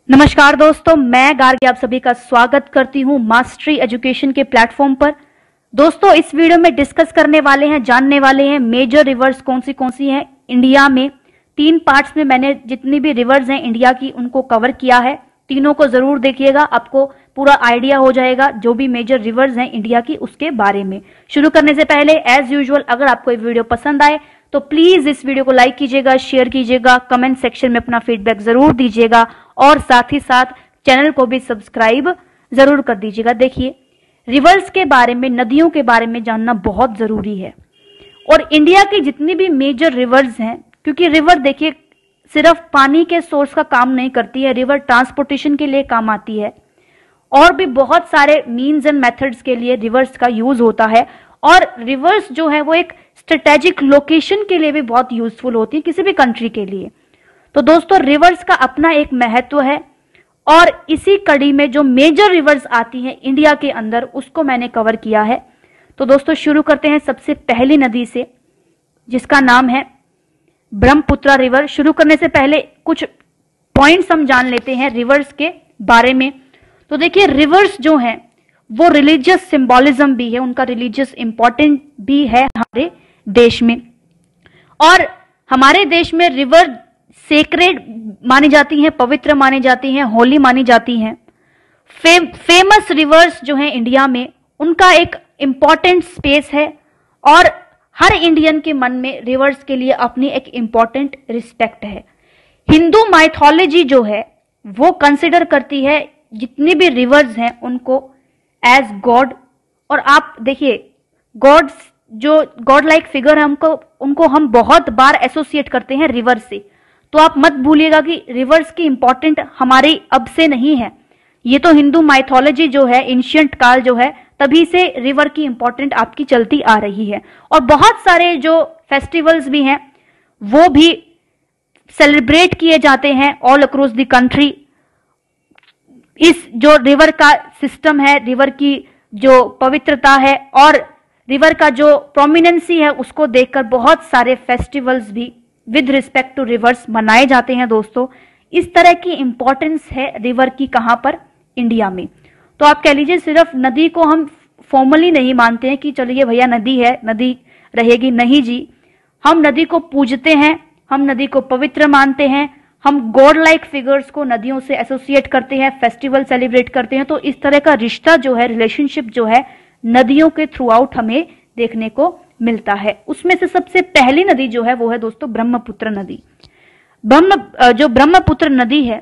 नमस्कार दोस्तों, मैं गार्गी आप सभी का स्वागत करती हूं मास्टरी एजुकेशन के प्लेटफॉर्म पर। दोस्तों, इस वीडियो में डिस्कस करने वाले हैं, जानने वाले हैं मेजर रिवर्स कौन सी हैं इंडिया में। 3 पार्ट्स में मैंने जितनी भी रिवर्स हैं इंडिया की उनको कवर किया है। तीनों को जरूर देखिएगा, आपको पूरा आइडिया हो जाएगा जो भी मेजर रिवर्स हैं इंडिया की उसके बारे में। शुरू करने से पहले एज यूजुअल अगर आपको ये वीडियो पसंद आए तो प्लीज इस वीडियो को लाइक कीजिएगा, शेयर कीजिएगा, कमेंट सेक्शन में अपना फीडबैक जरूर दीजिएगा और साथ ही साथ चैनल को भी सब्सक्राइब जरूर कर दीजिएगा। देखिए, रिवर्स के बारे में, नदियों के बारे में जानना बहुत जरूरी है। और इंडिया की जितनी भी मेजर रिवर्स हैं, क्योंकि रिवर देखिए सिर्फ पानी के सोर्स का काम नहीं करती है, रिवर ट्रांसपोर्टेशन के लिए काम आती है और भी बहुत सारे मीन्स एंड मेथड्स के लिए रिवर्स का यूज होता है। और रिवर्स जो है वो एक स्ट्रेटेजिक लोकेशन के लिए भी बहुत यूजफुल होती है किसी भी कंट्री के लिए। तो दोस्तों, रिवर्स का अपना एक महत्व है और इसी कड़ी में जो मेजर रिवर्स आती हैं इंडिया के अंदर उसको मैंने कवर किया है। तो दोस्तों, शुरू करते हैं सबसे पहली नदी से जिसका नाम है ब्रह्मपुत्र रिवर। शुरू करने से पहले कुछ पॉइंट्स हम जान लेते हैं रिवर्स के बारे में। तो देखिए, रिवर्स जो हैं वो रिलीजियस सिंबोलिज्म भी है, उनका रिलीजियस इंपॉर्टेंट भी है हमारे देश में। और हमारे देश में रिवर सेक्रेड मानी जाती हैं, पवित्र मानी जाती हैं, होली मानी जाती हैं। फेमस रिवर्स जो हैं इंडिया में उनका एक इंपॉर्टेंट स्पेस है और हर इंडियन के मन में रिवर्स के लिए अपनी एक इंपॉर्टेंट रिस्पेक्ट है। हिंदू माइथोलॉजी जो है वो कंसिडर करती है जितनी भी रिवर्स हैं उनको एज गॉड। और आप देखिए, गॉड्स जो गॉड लाइक फिगर है उनको हम बहुत बार एसोसिएट करते हैं रिवर से। तो आप मत भूलिएगा कि रिवर्स की इंपॉर्टेंट हमारी अब से नहीं है, ये तो हिंदू माइथोलॉजी जो है, एंशिएंट काल जो है, तभी से रिवर की इंपॉर्टेंट आपकी चलती आ रही है। और बहुत सारे जो फेस्टिवल्स भी हैं वो भी सेलिब्रेट किए जाते हैं ऑल अक्रॉस द कंट्री। इस जो रिवर का सिस्टम है, रिवर की जो पवित्रता है और रिवर का जो प्रोमिनेंसी है उसको देखकर बहुत सारे फेस्टिवल्स भी विद रिस्पेक्ट टू रिवर्स मनाए जाते हैं। दोस्तों, इस तरह की इंपॉर्टेंस है रिवर की कहां पर, इंडिया में। तो आप कह लीजिए सिर्फ नदी को हम फॉर्मली नहीं मानते हैं कि चलिए भैया नदी है, नदी रहेगी, नहीं जी। हम नदी को पूजते हैं, हम नदी को पवित्र मानते हैं, हम गॉड लाइक फिगर्स को नदियों से एसोसिएट करते हैं, फेस्टिवल सेलिब्रेट करते हैं। तो इस तरह का रिश्ता जो है, रिलेशनशिप जो है नदियों के थ्रू आउट हमें देखने को मिलता है। उसमें से सबसे पहली नदी जो है वो है दोस्तों ब्रह्मपुत्र नदी। जो ब्रह्मपुत्र नदी है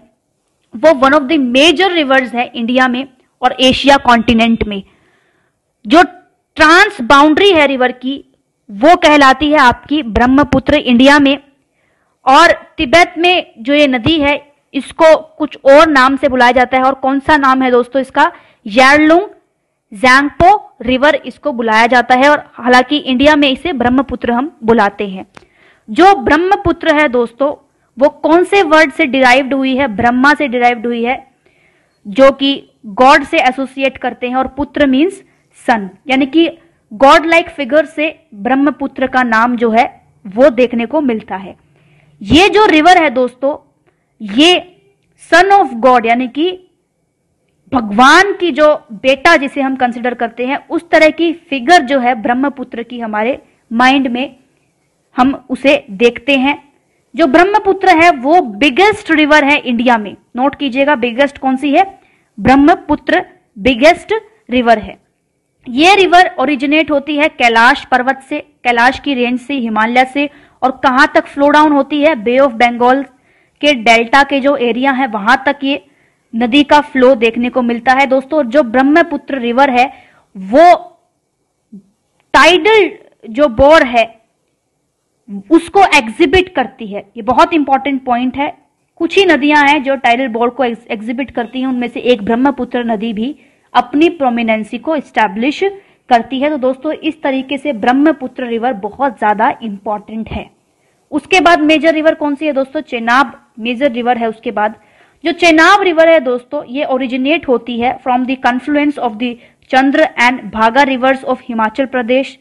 वो one of the major rivers है इंडिया में और एशिया कॉन्टिनेंट में। जो ट्रांस बाउंड्री है रिवर की वो कहलाती है आपकी ब्रह्मपुत्र इंडिया में। और तिब्बत में जो ये नदी है इसको कुछ और नाम से बुलाया जाता है। और कौन सा नाम है दोस्तों इसका? यारलुंग ज़ांगपो रिवर इसको बुलाया जाता है। और हालांकि इंडिया में इसे ब्रह्मपुत्र हम बुलाते हैं। जो ब्रह्मपुत्र है दोस्तों वो कौन से वर्ड से डिराइव्ड हुई है? ब्रह्मा से डिराइव्ड हुई है, जो कि गॉड से एसोसिएट करते हैं। और पुत्र मीन्स सन, यानी कि गॉड लाइक फिगर से ब्रह्मपुत्र का नाम जो है वो देखने को मिलता है। ये जो रिवर है दोस्तों, ये सन ऑफ गॉड यानी कि भगवान की जो बेटा जिसे हम कंसिडर करते हैं उस तरह की फिगर जो है ब्रह्मपुत्र की हमारे माइंड में हम उसे देखते हैं। जो ब्रह्मपुत्र है वो बिगेस्ट रिवर है इंडिया में। नोट कीजिएगा, बिगेस्ट कौन सी है? ब्रह्मपुत्र बिगेस्ट रिवर है। ये रिवर ओरिजिनेट होती है कैलाश पर्वत से, कैलाश की रेंज से, हिमालय से। और कहां तक फ्लो डाउन होती है? बे ऑफ बंगाल के डेल्टा के जो एरिया है वहां तक ये नदी का फ्लो देखने को मिलता है। दोस्तों, जो ब्रह्मपुत्र रिवर है वो टाइडल जो बोर है उसको एग्जिबिट करती है। ये बहुत इंपॉर्टेंट पॉइंट है। कुछ ही नदियां हैं जो टाइडल बोर को एग्जिबिट करती हैं, उनमें से एक ब्रह्मपुत्र नदी भी अपनी प्रोमिनेंसी को एस्टैब्लिश करती है। तो दोस्तों, इस तरीके से ब्रह्मपुत्र रिवर बहुत ज्यादा इंपॉर्टेंट है। उसके बाद मेजर रिवर कौन सी है दोस्तों? चेनाब मेजर रिवर है। उसके बाद जो चेनाब रिवर है दोस्तों ये ओरिजिनेट होती है from the Confluence of the Chandra and भागा रिवर्स ऑफ हिमाचल प्रदेश।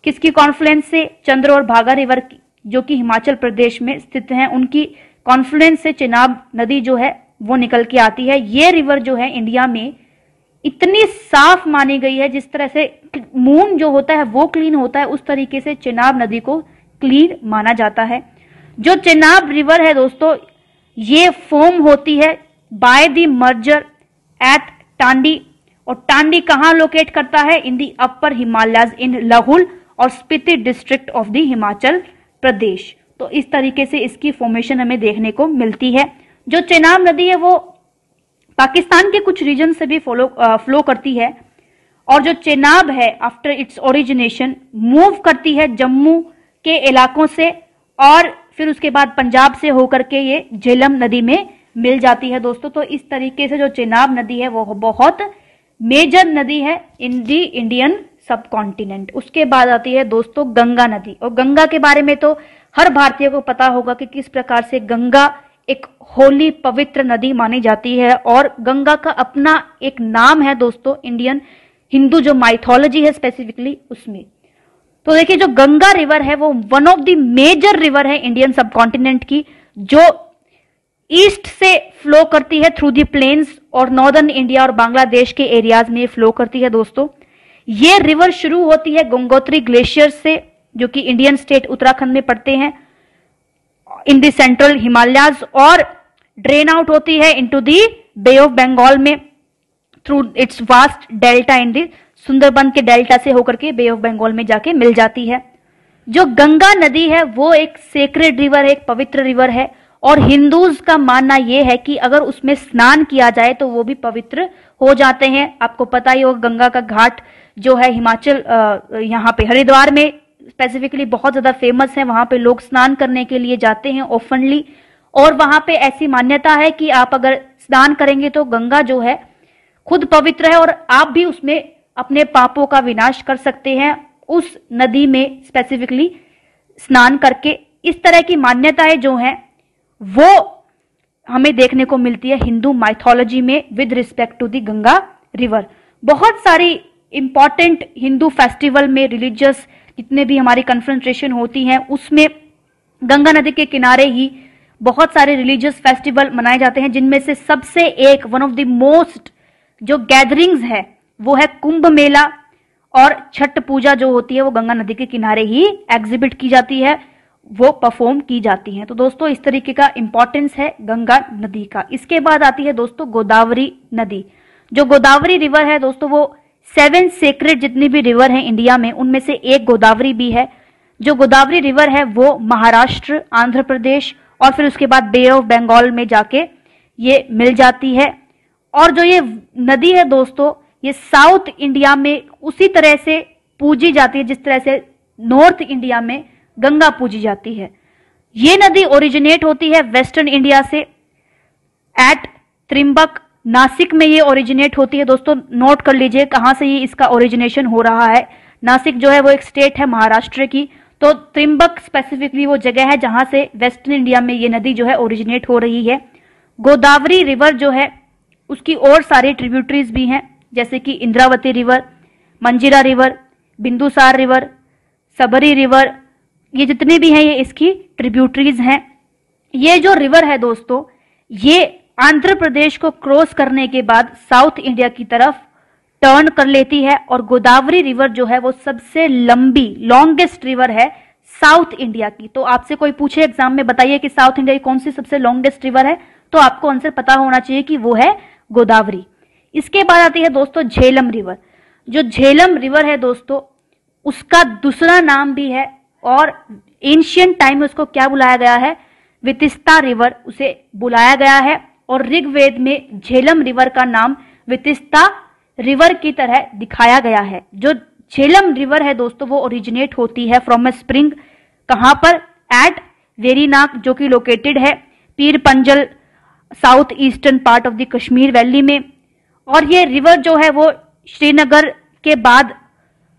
किसकी कॉन्फ्लुएंस से? चंद्र और भागा रिवर जो कि हिमाचल प्रदेश में स्थित हैं, उनकी कॉन्फ्लुएंस से चेनाब नदी जो है वो निकल के आती है। ये रिवर जो है इंडिया में इतनी साफ मानी गई है, जिस तरह से मून जो होता है वो क्लीन होता है, उस तरीके से चेनाब नदी को क्लीन माना जाता है। जो चेनाब रिवर है दोस्तों, ये फॉर्म होती है बाय द मर्जर एट टांडी, और टांडी कहां लोकेट करता है? इन दी अपर हिमालयाज इन लाहौल और Spiti district of the Himachal Pradesh. तो इस तरीके से इसकी फॉर्मेशन हमें देखने को मिलती है। जो चेनाब नदी है वो पाकिस्तान के कुछ रीजन से भी फ्लो करती है, और जो चेनाब है आफ्टर इट्स ओरिजिनेशन मूव करती है जम्मू के इलाकों से, और फिर उसके बाद पंजाब से होकर के ये झेलम नदी में मिल जाती है दोस्तों। तो इस तरीके से जो चेनाब नदी है वो बहुत मेजर नदी है इन दी इंडियन सब कॉन्टिनेंट। उसके बाद आती है दोस्तों गंगा नदी, और गंगा के बारे में तो हर भारतीय को पता होगा कि किस प्रकार से गंगा एक होली पवित्र नदी मानी जाती है, और गंगा का अपना एक नाम है दोस्तों इंडियन हिंदू जो माइथोलॉजी है स्पेसिफिकली उसमें। तो देखिए जो गंगा रिवर है वो one of the major river है इंडियन सब कॉन्टिनेंट की, जो ईस्ट से फ्लो करती है थ्रू दी प्लेन्स, और नॉर्दर्न इंडिया और बांग्लादेश के एरियाज में फ्लो करती है दोस्तों। ये रिवर शुरू होती है गंगोत्री ग्लेशियर से, जो कि इंडियन स्टेट उत्तराखंड में पड़ते हैं इन दी सेंट्रल हिमालयाज, और ड्रेन आउट होती है into the bay of Bengal में through its vast delta in the Sundarban के डेल्टा से होकर के बे ऑफ बंगाल में जाके मिल जाती है। जो गंगा नदी है वो एक सेक्रेड रिवर है, एक पवित्र रिवर है, और हिंदूज का मानना यह है कि अगर उसमें स्नान किया जाए तो वो भी पवित्र हो जाते हैं। आपको पता ही होगा गंगा का घाट जो है हिमाचल यहाँ पे हरिद्वार में स्पेसिफिकली बहुत ज्यादा फेमस है, वहां पे लोग स्नान करने के लिए जाते हैं ओपनली, और वहां पे ऐसी मान्यता है कि आप अगर स्नान करेंगे तो गंगा जो है खुद पवित्र है, और आप भी उसमें अपने पापों का विनाश कर सकते हैं उस नदी में स्पेसिफिकली स्नान करके। इस तरह की मान्यताएं जो हैं वो हमें देखने को मिलती है हिंदू माइथोलॉजी में with respect to the Ganga river. बहुत सारी इंपॉर्टेंट हिंदू फेस्टिवल में रिलीजियस जितने भी हमारी कन्फ्रेंट्रेशन होती हैं उसमें गंगा नदी के किनारे ही बहुत सारे रिलीजियस फेस्टिवल मनाए जाते हैं, जिनमें से सबसे एक वन ऑफ द मोस्ट जो गैदरिंग्स है वो है कुंभ मेला, और छठ पूजा जो होती है वो गंगा नदी के किनारे ही एग्जिबिट की जाती है, वो परफॉर्म की जाती हैं। तो दोस्तों इस तरीके का इंपॉर्टेंस है गंगा नदी का। इसके बाद आती है दोस्तों गोदावरी नदी। जो गोदावरी रिवर है दोस्तों वो 7 सेक्रेड जितनी भी रिवर हैं इंडिया में उनमें से एक गोदावरी भी है। जो गोदावरी रिवर है वो महाराष्ट्र, आंध्र प्रदेश और फिर उसके बाद बे ऑफ बंगाल में जाके ये मिल जाती है। और जो ये नदी है दोस्तों ये साउथ इंडिया में उसी तरह से पूजी जाती है जिस तरह से नॉर्थ इंडिया में गंगा पूजी जाती है। ये नदी ओरिजिनेट होती है वेस्टर्न इंडिया से एट त्रिंबक, नासिक में ये ओरिजिनेट होती है। दोस्तों नोट कर लीजिए कहां से ये इसका ओरिजिनेशन हो रहा है। नासिक जो है वो एक स्टेट है महाराष्ट्र की, तो त्रिंबक स्पेसिफिकली वो जगह है जहां से वेस्टर्न इंडिया में ये नदी जो है ओरिजिनेट हो रही है। गोदावरी रिवर जो है उसकी और सारी ट्रिब्यूटरीज भी हैं, जैसे कि इंद्रावती रिवर, मंजीरा रिवर, बिंदुसार रिवर, सबरी रिवर, ये जितने भी हैं ये इसकी ट्रिब्यूटरीज हैं। ये जो रिवर है दोस्तों ये आंध्र प्रदेश को क्रॉस करने के बाद साउथ इंडिया की तरफ टर्न कर लेती है, और गोदावरी रिवर जो है वो सबसे लंबी लॉन्गेस्ट रिवर है साउथ इंडिया की। तो आपसे कोई पूछे एग्जाम में बताइए कि साउथ इंडिया की कौन सी सबसे लॉन्गेस्ट रिवर है, तो आपको आंसर पता होना चाहिए कि वो है गोदावरी। इसके बाद आती है दोस्तों झेलम रिवर। जो झेलम रिवर है दोस्तों उसका दूसरा नाम भी है, और एंशियंट टाइम में उसको क्या बुलाया गया है, वितिस्ता रिवर उसे बुलाया गया है, और ऋग्वेद में झेलम रिवर का नाम वितिस्ता रिवर की तरह दिखाया गया है। जो झेलम रिवर है दोस्तों वो ओरिजिनेट होती है फ्रॉम ए स्प्रिंग, कहां पर, एट वेरीनाग जो कि लोकेटेड है पीर Panjal south eastern part of the Kashmir valley में। और ये रिवर जो है वो श्रीनगर के बाद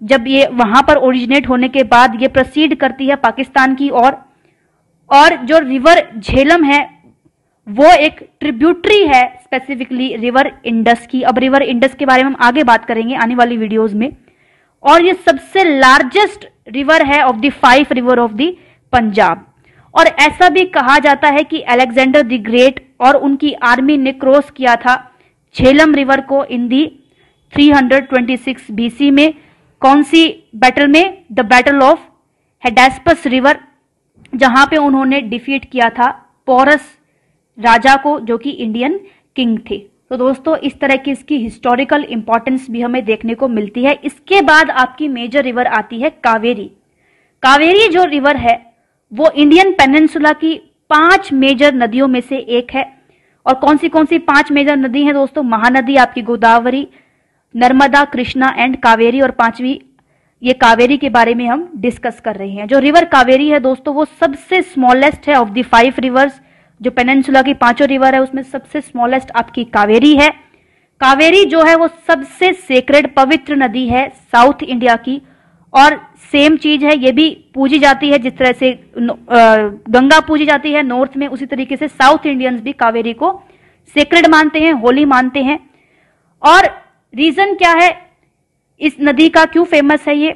जब ये वहां पर ओरिजिनेट होने के बाद ये प्रोसीड करती है पाकिस्तान की ओर। और जो रिवर झेलम है वो एक ट्रिब्यूटरी है स्पेसिफिकली रिवर इंडस की। अब रिवर इंडस के बारे में हम आगे बात करेंगे आने वाली वीडियोस में। और ये सबसे लार्जेस्ट रिवर है of the 5 river of the Punjab. और ऐसा भी कहा जाता है कि अलेक्जेंडर द ग्रेट और उनकी आर्मी ने क्रॉस किया था झेलम रिवर को इन दी 326 बीसी में। कौन सी बैटल में? द बैटल ऑफ हेडेस्पस रिवर, जहां पे उन्होंने डिफीट किया था पोरस राजा को, जो कि इंडियन किंग थे। तो दोस्तों इस तरह की इसकी हिस्टोरिकल इंपॉर्टेंस भी हमें देखने को मिलती है। इसके बाद आपकी मेजर रिवर आती है कावेरी। कावेरी जो रिवर है वो इंडियन पेनिनसुला की 5 मेजर नदियों में से एक है। और कौन सी 5 मेजर नदी हैं दोस्तों? महानदी आपकी गोदावरी, नर्मदा, कृष्णा एंड कावेरी, और 5वीं ये कावेरी के बारे में हम डिस्कस कर रहे हैं। जो रिवर कावेरी है दोस्तों वो सबसे स्मॉलेस्ट है ऑफ द 5 रिवर्स। जो पेनिनसुला की 5 रिवर है उसमें सबसे स्मॉलेस्ट आपकी कावेरी है। कावेरी जो है वो सबसे सेक्रेड पवित्र नदी है साउथ इंडिया की, और सेम चीज है, ये भी पूजी जाती है जिस तरह से गंगा पूजी जाती है नॉर्थ में, उसी तरीके से साउथ इंडियंस भी कावेरी को सेक्रेड मानते हैं, होली मानते हैं। और रीजन क्या है इस नदी का, क्यों फेमस है ये?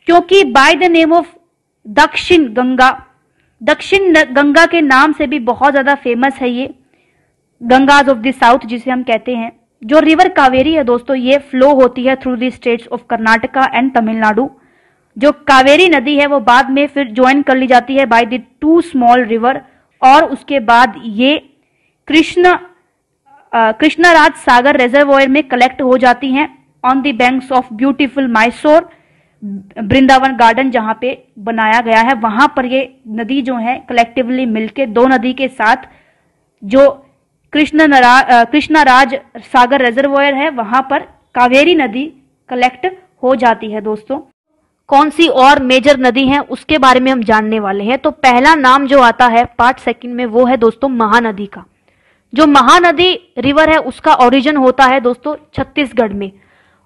क्योंकि बाय द नेम ऑफ दक्षिण गंगा, दक्षिण गंगा के नाम से भी बहुत ज्यादा फेमस है ये, गंगाज ऑफ द साउथ जिसे हम कहते हैं। जो रिवर कावेरी है दोस्तों ये फ्लो होती है through the states of Karnataka and Tamil Nadu. जो कावेरी नदी है वो बाद में फिर ज्वाइन कर ली जाती है बाय द 2 स्मॉल रिवर, और उसके बाद ये कृष्णराज सागर रिजर्वोयर में कलेक्ट हो जाती हैं on the banks of beautiful Mysore Vrindavan garden, जहां पे बनाया गया है। वहां पर ये नदी जो है कलेक्टिवली मिलके 2 नदी के साथ जो कृष्णराज सागर रिजर्वोयर है वहां पर कावेरी नदी कलेक्ट हो जाती है। दोस्तों कौन सी और मेजर नदी है उसके बारे में हम जानने वाले हैं। तो पहला नाम जो आता है पार्ट सेकंड में वो है दोस्तों महानदी का। जो महानदी रिवर है उसका ओरिजिन होता है दोस्तों छत्तीसगढ़ में,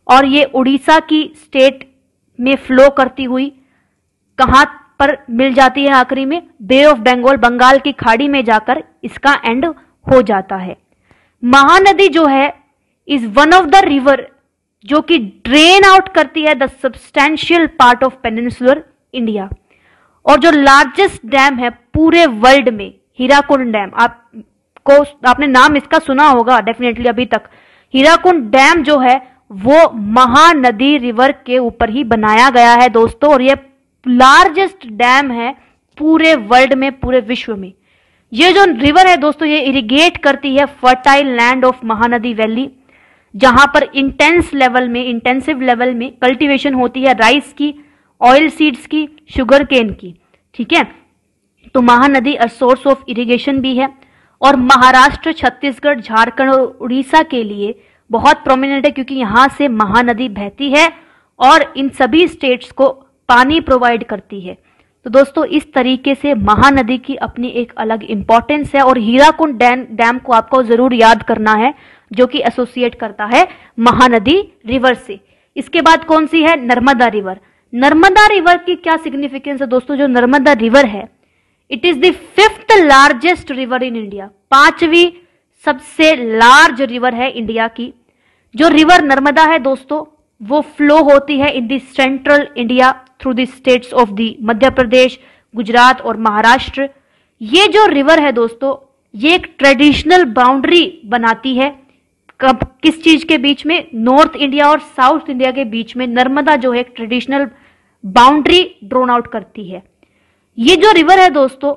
और ये उड़ीसा की स्टेट में फ्लो करती हुई कहां पर मिल जाती है? आखिरी में बे ऑफ बंगाल, बंगाल की खाड़ी में जाकर इसका एंड हो जाता है। महानदी जो है is one of the river जो कि ड्रेन आउट करती है the substantial part of peninsular India. और जो लार्जेस्ट डैम है पूरे वर्ल्ड में, हीराकुंड डैम, आपने नाम इसका सुना होगा डेफिनेटली अभी तक। हीराकुंड डैम जो है वो महानदी रिवर के ऊपर ही बनाया गया है दोस्तों, और ये लार्जेस्ट डैम है पूरे वर्ल्ड में, पूरे विश्व में। ये जो रिवर है दोस्तों ये इरिगेट करती है fertile land of Mahanadi valley, जहां पर इंटेंसिव लेवल में कल्टीवेशन होती है राइस की, ऑयल सीड्स की, शुगर केन की। ठीक है, तो Mahanadi a source of irrigation भी है, और महाराष्ट्र, छत्तीसगढ़, झारखंड और उड़ीसा के लिए बहुत प्रोमिनेंट है क्योंकि यहां से महानदी बहती है और इन सभी स्टेट्स को पानी प्रोवाइड करती है। तो दोस्तों इस तरीके से महानदी की अपनी एक अलग इंपॉर्टेंस है, और हीराकुंड डैम को आपको जरूर याद करना है जो कि एसोसिएट करता है महानदी रिवर से। इसके बाद कौन सी है? नर्मदा रिवर। नर्मदा रिवर की क्या सिग्निफिकेंस है दोस्तों? जो नर्मदा रिवर है it is the 5th largest river in India, 5वीं सबसे लार्ज रिवर है इंडिया की। जो रिवर नर्मदा है दोस्तों वो फ्लो होती है in the central India through the states of the Madhya Pradesh, Gujarat और महाराष्ट्र। ये जो रिवर है दोस्तों ये एक ट्रेडिशनल बाउंड्री बनाती है किस चीज के बीच में? नॉर्थ इंडिया और साउथ इंडिया के बीच में नर्मदा जो है एक ट्रेडिशनल बाउंड्री ड्रोन आउट करती है। ये जो रिवर है दोस्तों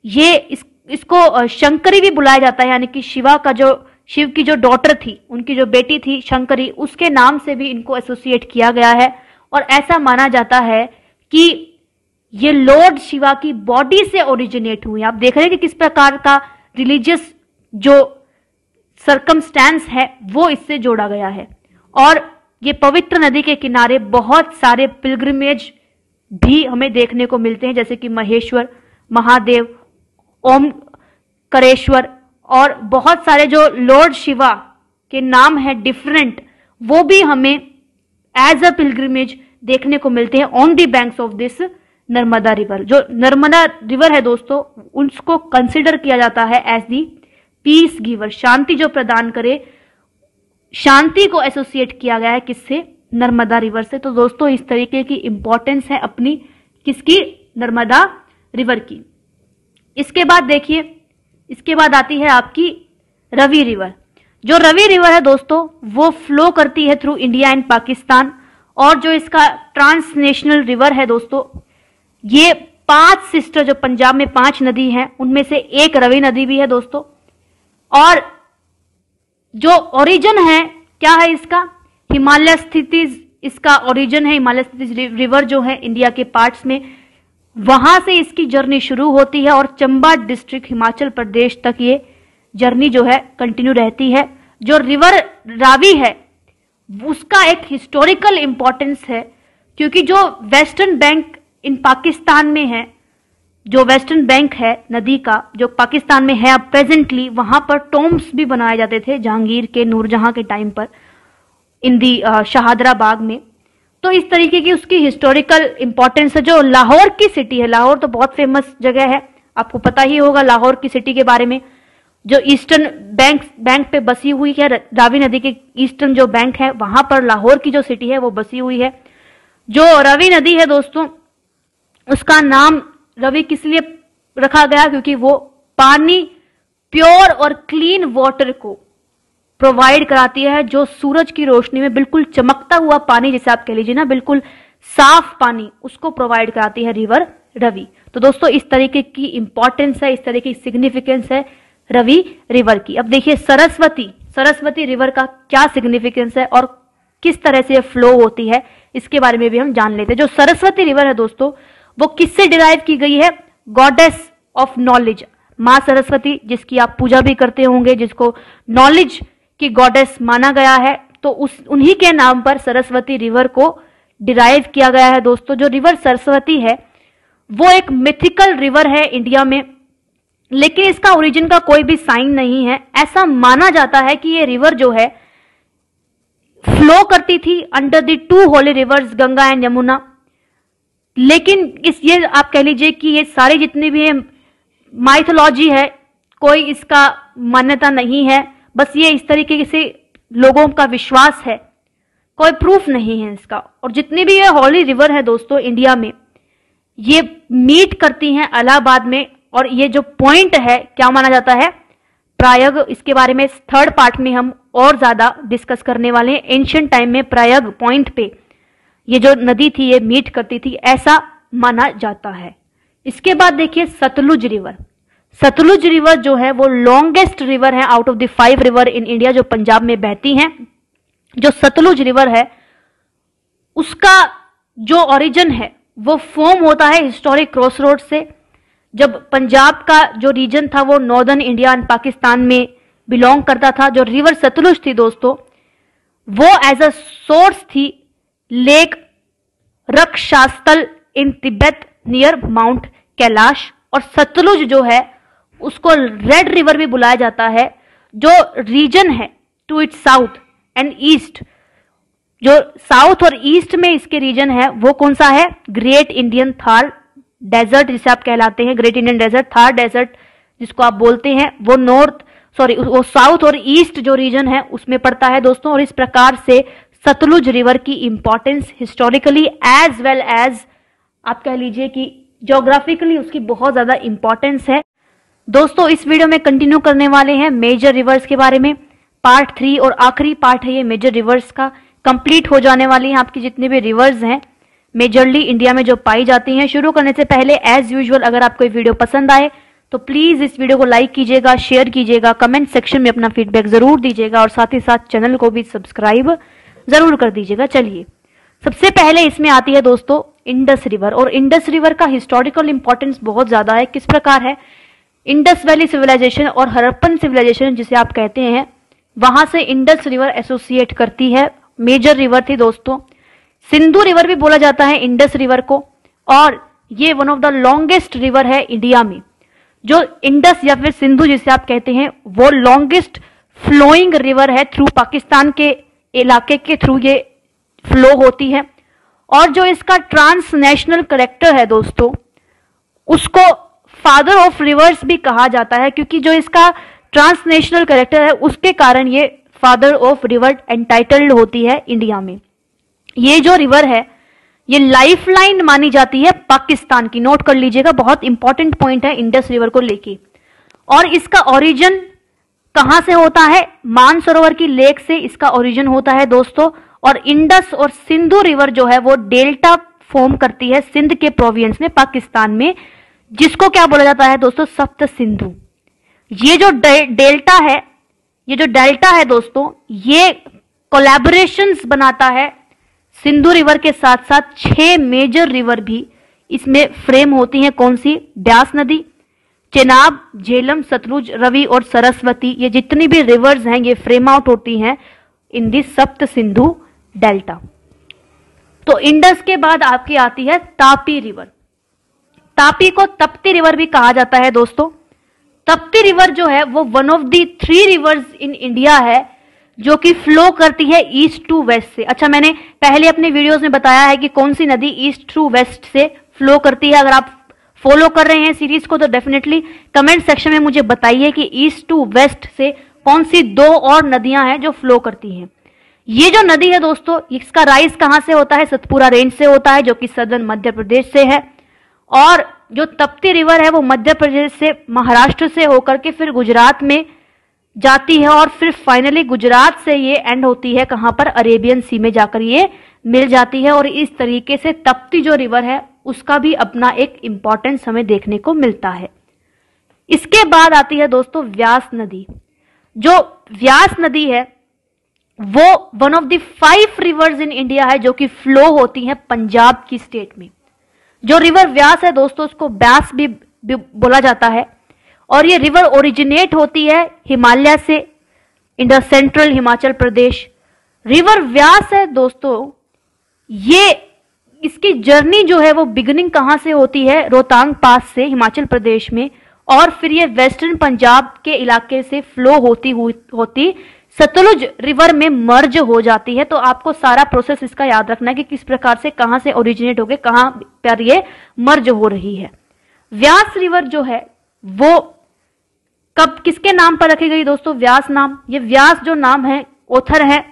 ये इसको शंकरी भी बुलाया जाता है, यानी कि शिव की जो डॉटर थी, उनकी जो बेटी थी शंकरी, उसके नाम से भी इनको एसोसिएट किया गया है। और ऐसा माना जाता है कि ये लॉर्ड शिवा की बॉडी से ओरिजिनेट हुई। आप देख रहे हैं कि किस प्रकार का रिलीजियस जो सर्कमस्टेंस है वो इससे जोड़ा गया है। और ये पवित्र नदी के किनारे बहुत सारे पिलग्रिमेज भी हमें देखने को मिलते हैं, जैसे कि महेश्वर, महादेव, ओमकारेश्वर, और बहुत सारे जो लॉर्ड शिवा के नाम है डिफरेंट, वो भी हमें एज अ पिलग्रिमेज देखने को मिलते हैं on the banks of this Narmada river. जो नर्मदा रिवर है दोस्तों उसको कंसिडर किया जाता है एज दी पीस गिवर, शांति जो प्रदान करे, शांति को एसोसिएट किया गया है किससे? नर्मदा रिवर से। तो दोस्तों इस तरीके की इंपॉर्टेंस है अपनी किसकी? नर्मदा रिवर की। इसके बाद देखिए, इसके बाद आती है आपकी रवि रिवर। जो रवि रिवर है दोस्तों, वो फ्लो करती है थ्रू इंडिया एंड पाकिस्तान। और जो इसका ट्रांसनेशनल रिवर है दोस्तों, ये 5 सिस्टर, जो पंजाब में 5 नदी हैं उनमें से एक रवि नदी भी है दोस्तों। और जो ओरिजिन है क्या है इसका, हिमालय स्थितिज इसका ओरिजिन है। हिमालय स्थितिज रिवर जो है इंडिया के पार्ट्स में, वहां से इसकी जर्नी शुरू होती है और चंबा डिस्ट्रिक्ट हिमाचल प्रदेश तक ये जर्नी जो है कंटिन्यू रहती है। जो रिवर रावी है उसका एक हिस्टोरिकल इंपॉर्टेंस है, क्योंकि जो वेस्टर्न बैंक इन पाकिस्तान में है, जो वेस्टर्न बैंक है नदी का, जो पाकिस्तान में है अब प्रेजेंटली, वहां पर टॉम्ब्स भी बनाए जाते थे जहांगीर के, नूरजहां के टाइम पर, इन दी शहादरा बाग में। तो इस तरीके की उसकी हिस्टोरिकल इंपॉर्टेंस है। जो लाहौर की सिटी है, लाहौर तो बहुत फेमस जगह है, आपको पता ही होगा लाहौर की सिटी के बारे में, जो ईस्टर्न बैंक पे बसी हुई है, रावी नदी के ईस्टर्न जो बैंक है वहां पर लाहौर की जो सिटी है वो बसी हुई है। जो रवि नदी है दोस्तों, उसका नाम रवि किस लिए रखा गया, क्योंकि वो पानी, प्योर और क्लीन वाटर को प्रोवाइड कराती है, जो सूरज की रोशनी में बिल्कुल चमकता हुआ पानी, जैसे आप कह लीजिए ना, बिल्कुल साफ पानी, उसको प्रोवाइड कराती है रिवर रवि। तो दोस्तों इस तरीके की इंपॉर्टेंस है, इस तरीके की सिग्निफिकेंस है रवि रिवर की। अब देखिए सरस्वती रिवर का क्या सिग्निफिकेंस है और किस तरह से फ्लो होती है, इसके बारे में भी हम जान लेते हैं। जो सरस्वती रिवर है दोस्तों, वो किससे डिराइव की गई है, गॉडेस ऑफ नॉलेज, मां सरस्वती, जिसकी आप पूजा भी करते होंगे, जिसको नॉलेज की गॉडेस माना गया है, तो उन्हीं के नाम पर सरस्वती रिवर को डिराइव किया गया है दोस्तों। जो रिवर सरस्वती है वो एक मिथिकल रिवर है इंडिया में, लेकिन इसका ओरिजिन का कोई भी साइन नहीं है। ऐसा माना जाता है कि ये रिवर जो है फ्लो करती थी under the 2 Holi reverse Ganga and Yamuna, लेकिन ये आप कह लीजिए कि ये सारे जितने भी माइथोलॉजी है, कोई इसका मान्यता नहीं है, बस ये इस तरीके से लोगों का विश्वास है, कोई प्रूफ नहीं है इसका। और जितनी भी ये होली रिवर है दोस्तों इंडिया में, ये मीट करती हैं इलाहाबाद में। और ये जो पॉइंट है क्या माना जाता है, प्रायग, इसके बारे में 3rd पार्ट में हम और ज्यादा डिस्कस करने वाले हैं। एंशिएंट टाइम में प्रायग पॉइंट पे ये जो नदी थी ये मीट करती थी, ऐसा माना जाता है। इसके बाद देखिए सतलुज रिवर। सतलुज रिवर जो है वो लॉन्गेस्ट रिवर है out of the 5 river in India, जो पंजाब में बहती हैं। जो सतलुज रिवर है उसका जो ओरिजिन है वो फॉर्म होता है हिस्टोरिक क्रॉस रोड से। जब पंजाब का जो रीजन था वो नॉर्दर्न इंडिया एंड पाकिस्तान में बिलोंग करता था। जो रिवर सतलुज थी दोस्तों, वो एज अ सोर्स थी लेक रक्षास्थल इन तिब्बत नियर माउंट कैलाश। और सतलुज जो है उसको रेड रिवर भी बुलाया जाता है। जो रीजन है to its south and east, जो साउथ और ईस्ट में इसके रीजन है वो कौन सा है, ग्रेट इंडियन थार डेजर्ट, जिसे आप कहलाते हैं Great Indian Desert, Thar desert जिसको आप बोलते हैं, वो साउथ और ईस्ट जो रीजन है उसमें पड़ता है दोस्तों। और इस प्रकार से सतलुज रिवर की importance historically as well as आप कह लीजिए कि ज्योग्राफिकली उसकी बहुत ज्यादा इंपॉर्टेंस है दोस्तों। इस वीडियो में कंटिन्यू करने वाले हैं मेजर रिवर्स के बारे में। पार्ट 3 और आखिरी पार्ट है ये मेजर रिवर्स का, कंप्लीट हो जाने वाली हैं आपकी जितनी भी रिवर्स हैं मेजरली इंडिया में जो पाई जाती हैं। शुरू करने से पहले एज यूजुअल अगर आपको ये वीडियो पसंद आए तो प्लीज इस वीडियो को लाइक कीजिएगा, शेयर कीजिएगा, कमेंट सेक्शन में अपना फीडबैक जरूर दीजिएगा और साथ ही साथ चैनल को भी सब्सक्राइब जरूर कर दीजिएगा। चलिए सबसे पहले इसमें आती है दोस्तों इंडस रिवर। और इंडस रिवर का हिस्टोरिकल इंपॉर्टेंस बहुत ज्यादा है। किस प्रकार है, इंडस वैली सिविलाइजेशन और हड़प्पन सिविलाइजेशन जिसे आप कहते हैं, वहां से इंडस रिवर एसोसिएट करती है, मेजर रिवर थी दोस्तों। सिंधु रिवर भी बोला जाता है इंडस रिवर को, और ये one of the longest river है इंडिया में। जो इंडस या फिर सिंधु जिसे आप कहते हैं वो लॉन्गेस्ट फ्लोइंग रिवर है, थ्रू पाकिस्तान के इलाके के थ्रू ये फ्लो होती है। और जो इसका ट्रांसनेशनल करेक्टर है दोस्तों, उसको फादर ऑफ रिवर्स भी कहा जाता है, क्योंकि जो इसका ट्रांसनेशनल करेक्टर है उसके कारण ये फादर ऑफ रिवर एंटाइटल्ड होती है इंडिया में। ये जो रिवर है ये लाइफलाइन मानी जाती है पाकिस्तान की। नोट कर लीजिएगा, बहुत इंपॉर्टेंट पॉइंट है इंडस रिवर को लेके। और इसका ओरिजिन कहां से होता है? मानसरोवर की लेक से इसका ओरिजिन होता है दोस्तों। और इंडस और सिंधु रिवर जो है वो डेल्टा फॉर्म करती है सिंध के प्रोविंस में, पाकिस्तान में, जिसको क्या बोला जाता है दोस्तों? सप्त सिंधु। ये जो डेल्टा है दोस्तों, ये कोलैबोरेशंस बनाता है सिंधु रिवर के साथ साथ 6 मेजर रिवर भी इसमें फ्रेम होती हैं। कौन सी? ब्यास नदी, चेनाब, झेलम, सतलुज, रवि और सरस्वती। ये जितनी भी रिवर्स हैं ये फ्रेम आउट होती हैं इन दी सप्त सिंधु डेल्टा। तो इंडस के बाद आपकी आती है तापी रिवर। तापी को तप्ती रिवर भी कहा जाता है दोस्तों। तप्ती रिवर जो है वो one of the 3 reverse in India है जो कि फ्लो करती है ईस्ट टू वेस्ट से। अच्छा, मैंने पहले अपने वीडियोस में बताया है कि कौन सी नदी ईस्ट टू वेस्ट से फ्लो करती है। अगर आप फॉलो कर रहे हैं सीरीज को तो डेफिनेटली कमेंट सेक्शन में मुझे बताइए कि ईस्ट टू वेस्ट से कौन सी 2 और नदियां हैं जो फ्लो करती हैं। ये जो नदी है दोस्तों, इसका राइज कहां से होता है? सतपुरा रेंज से होता है, जो कि सदर्न मध्य प्रदेश से है। और जो तप्ती रिवर है वो मध्य प्रदेश से, महाराष्ट्र से होकर के फिर गुजरात में जाती है और फिर फाइनली गुजरात से ये एंड होती है कहां पर? अरेबियन सी में जाकर ये मिल जाती है। और इस तरीके से तप्ती जो रिवर है उसका भी अपना एक इंपॉर्टेंस हमें देखने को मिलता है। इसके बाद आती है दोस्तों व्यास नदी। जो व्यास नदी है वो one of the 5 reverse in India है जो कि फ्लो होती है पंजाब की स्टेट में। जो रिवर व्यास है दोस्तों उसको ब्यास भी बोला जाता है। और ये रिवर ओरिजिनेट होती है हिमालय से, in the central Himachal Pradesh. River Beas है दोस्तों, ये इसकी जर्नी जो है वो बिगिनिंग कहां से होती है? रोहतांग पास से हिमाचल प्रदेश में, और फिर ये वेस्टर्न पंजाब के इलाके से फ्लो होती सतलुज रिवर में मर्ज हो जाती है। तो आपको सारा प्रोसेस इसका याद रखना है कि किस प्रकार से, कहां से ओरिजिनेट होके कहां पर ये मर्ज हो रही है। व्यास रिवर जो है वो कब किसके नाम पर रखी गई दोस्तों? व्यास नाम। ये व्यास जो नाम है ऑथर है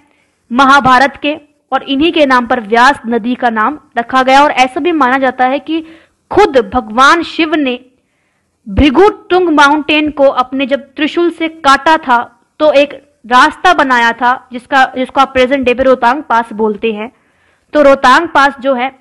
महाभारत के, और इन्हीं के नाम पर व्यास नदी का नाम रखा गया। और ऐसा भी माना जाता है कि खुद भगवान शिव ने भृगुटुंग माउंटेन को अपने जब त्रिशूल से काटा था तो एक रास्ता बनाया था जिसको आप प्रेजेंट डे पे रोहतांग पास बोलते हैं। तो रोहतांग पास जो है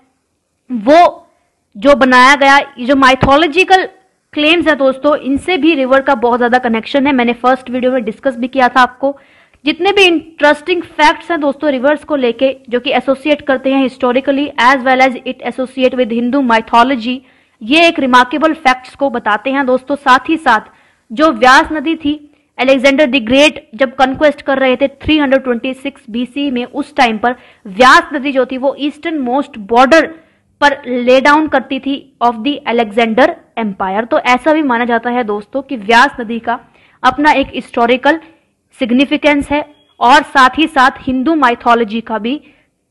वो जो बनाया गया, जो माइथोलॉजिकल क्लेम्स है दोस्तों, इनसे भी रिवर का बहुत ज्यादा कनेक्शन है। मैंने फर्स्ट वीडियो में डिस्कस भी किया था आपको। जितने भी इंटरेस्टिंग फैक्ट्स हैं दोस्तों रिवर्स को लेके जो कि एसोसिएट करते हैं historically as well as it associate with Hindu mythology, ये एक रिमार्केबल फैक्ट्स को बताते हैं दोस्तों। साथ ही साथ जो व्यास नदी थी, अलेक्जेंडर द ग्रेट जब कन्क्वेस्ट कर रहे थे 326 बीसी में, उस टाइम पर व्यास नदी जो थी वो ईस्टर्न मोस्ट बॉर्डर पर ले डाउन करती थी ऑफ द अलेक्जेंडर एम्पायर। तो ऐसा भी माना जाता है दोस्तों कि व्यास नदी का अपना एक हिस्टोरिकल सिग्निफिकेंस है, और साथ ही साथ हिंदू माइथोलॉजी का भी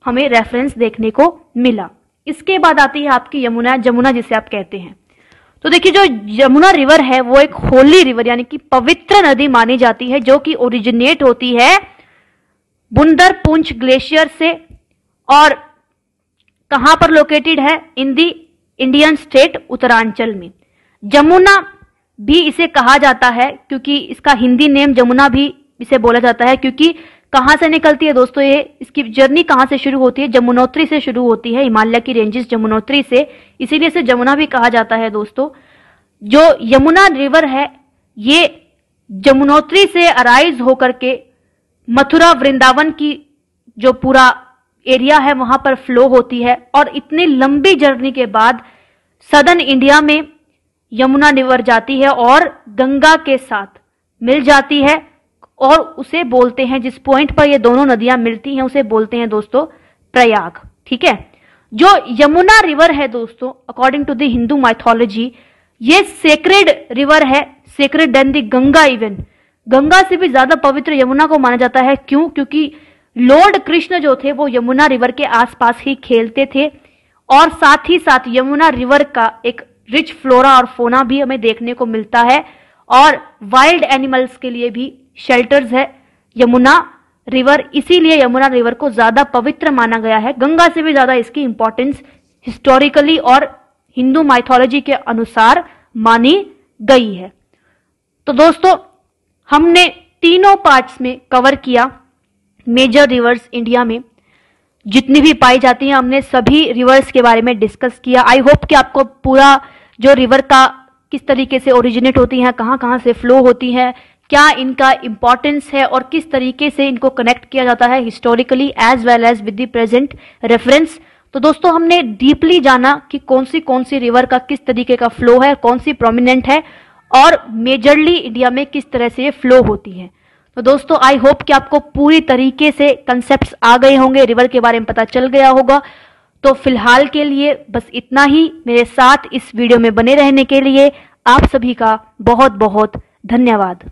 हमें रेफरेंस देखने को मिला। इसके बाद आती है आपकी यमुना, जमुना जिसे आप कहते हैं। तो देखिए जो यमुना रिवर है वो एक होली रिवर यानी कि पवित्र नदी मानी जाती है जो कि ओरिजिनेट होती है बुंदर पुंछ ग्लेशियर से, और कहां पर लोकेटेड है? इन दी इंडियन स्टेट उत्तरांचल में। जमुना भी इसे कहा जाता है क्योंकि इसका हिंदी नेम जमुना भी इसे बोला जाता है, क्योंकि कहां से निकलती है दोस्तों ये, इसकी जर्नी कहां से शुरू होती है? जमुनोत्री से शुरू होती है, हिमालय की रेंजेस जमुनोत्री से, इसीलिए इसे जमुना भी कहा जाता है दोस्तों। जो यमुना रिवर है ये जमुनोत्री से अराइज होकर के मथुरा वृंदावन की जो पूरा एरिया है वहां पर फ्लो होती है, और इतनी लंबी जर्नी के बाद सदर्न इंडिया में यमुना रिवर जाती है और गंगा के साथ मिल जाती है, और उसे बोलते हैं, जिस पॉइंट पर ये दोनों नदियां मिलती हैं उसे बोलते हैं दोस्तों प्रयाग। ठीक है, जो यमुना रिवर है दोस्तों according to the Hindu mythology ये सेक्रेड रिवर है, sacred then the Ganga. Even Ganga से भी ज्यादा पवित्र यमुना को माना जाता है। क्यों? क्योंकि लॉर्ड कृष्ण जो थे वो यमुना रिवर के आसपास ही खेलते थे, और साथ ही साथ यमुना रिवर का एक रिच फ्लोरा और फोना भी हमें देखने को मिलता है, और वाइल्ड एनिमल्स के लिए भी शेल्टर्स है यमुना रिवर, इसीलिए यमुना रिवर को ज्यादा पवित्र माना गया है। गंगा से भी ज्यादा इसकी इंपॉर्टेंस हिस्टोरिकली और हिंदू माइथोलॉजी के अनुसार मानी गई है। तो दोस्तों, हमने तीनों पार्ट्स में कवर किया मेजर रिवर्स इंडिया में जितनी भी पाई जाती हैं, हमने सभी रिवर्स के बारे में डिस्कस किया। आई होप कि आपको पूरा जो रिवर का किस तरीके से ओरिजिनेट होती हैं, कहाँ कहाँ से फ्लो होती हैं, क्या इनका इंपॉर्टेंस है और किस तरीके से इनको कनेक्ट किया जाता है historically as well as with the present reference. तो दोस्तों, हमने डीपली जाना कि कौन सी रिवर का किस तरीके का फ्लो है, कौन सी प्रोमिनेंट है और मेजरली इंडिया में किस तरह से ये फ्लो होती है। तो दोस्तों, आई होप कि आपको पूरी तरीके से कंसेप्ट्स आ गए होंगे, रिवर के बारे में पता चल गया होगा। तो फिलहाल के लिए बस इतना ही। मेरे साथ इस वीडियो में बने रहने के लिए आप सभी का बहुत बहुत धन्यवाद।